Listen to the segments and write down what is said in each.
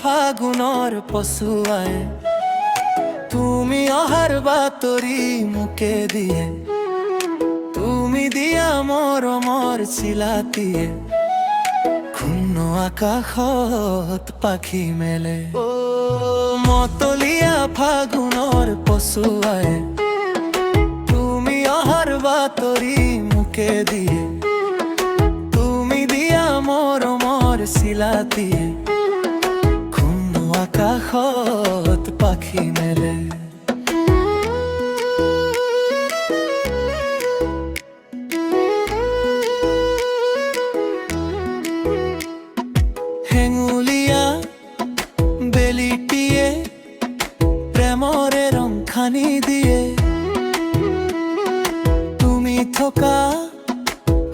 ফাগুনৰ পছুৱাই তুমি অহাৰ বাতৰি মোকে দিয়ে তুমি দিয়া মৰমৰ চিলাতিয়ে শূন্য আকাশত পাখি মেলে মতলীয়া ফাগুনৰ পছুৱাই তুমি অহাৰ বাতৰি মোকে দিয়ে তুমি দিয়া মৰমৰ চিলাতিয়ে শূন্য আকাশত পাখি মেলে হেঙুলীয়া বেলিটিয়ে প্ৰেমৰে ৰং খানি দিয়ে তুমি থকা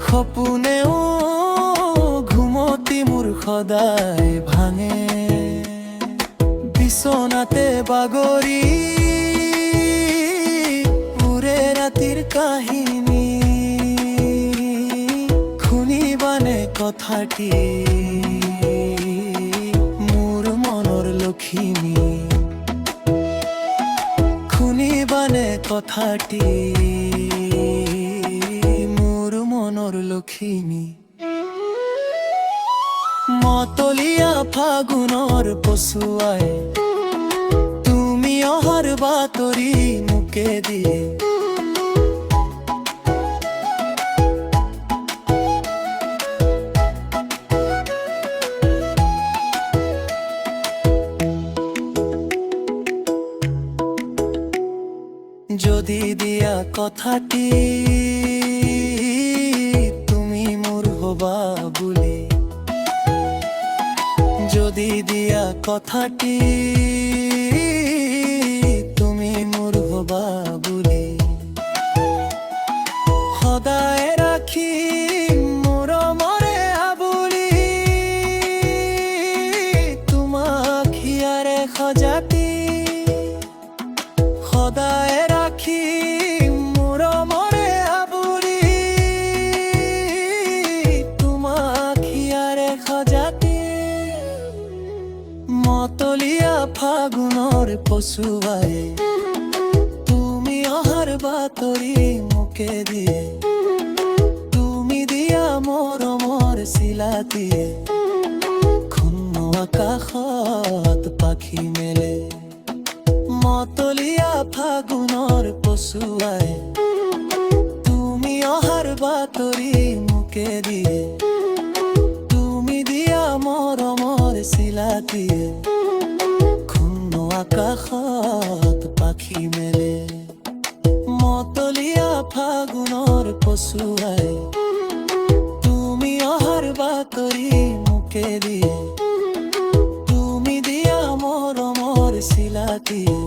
সপোনেও ঘুমতি মোৰ সদায় ভাঙে বিচনাতে বাগৰি উৰে ৰাতিৰ কাহিনী শুনিবানে কথাটি মোৰ মনৰ লখিমী শুনিবানে কথাটি মোৰ মনৰ লখিমী মতলীয়া ফাগুনৰ পছুৱাই তুমি অহাৰ বাতৰি মোকে দিয়ে যদি দিয়া কথাটি তুমি মোৰ হবা বুলি যদি দিয়া কথাটি তুমি মোৰ হবা বুলি সদায় ৰাখিম মৰমৰে আবুলি তোমাক হিয়াৰে সজাতি সদায় ৰাখিম মৰমৰে আবুলি তোমাক হিয়াৰে সজাতি মতলীয়া ফাগুনৰ পছুৱাই তুমি অহাৰ বাতৰি মোকে দিয়ে তুমি দিয়া মৰমৰ চিলাতিয়ে শূন্য আকাশত পাখি মেলে মতলীয়া ফাগুনৰ পছুৱাই তুমি অহাৰ বাতৰি মোকে দিয়ে তুমি দিয়া মৰমৰ চিলাতিয়ে শূন্য আকাশত পাখি মেলে মতলীয়া ফাগুনৰ পছুৱাই তুমি অহাৰ বাতৰি মোকে দিয়ে তুমি দিয়া মৰমৰ চিলাতিয়ে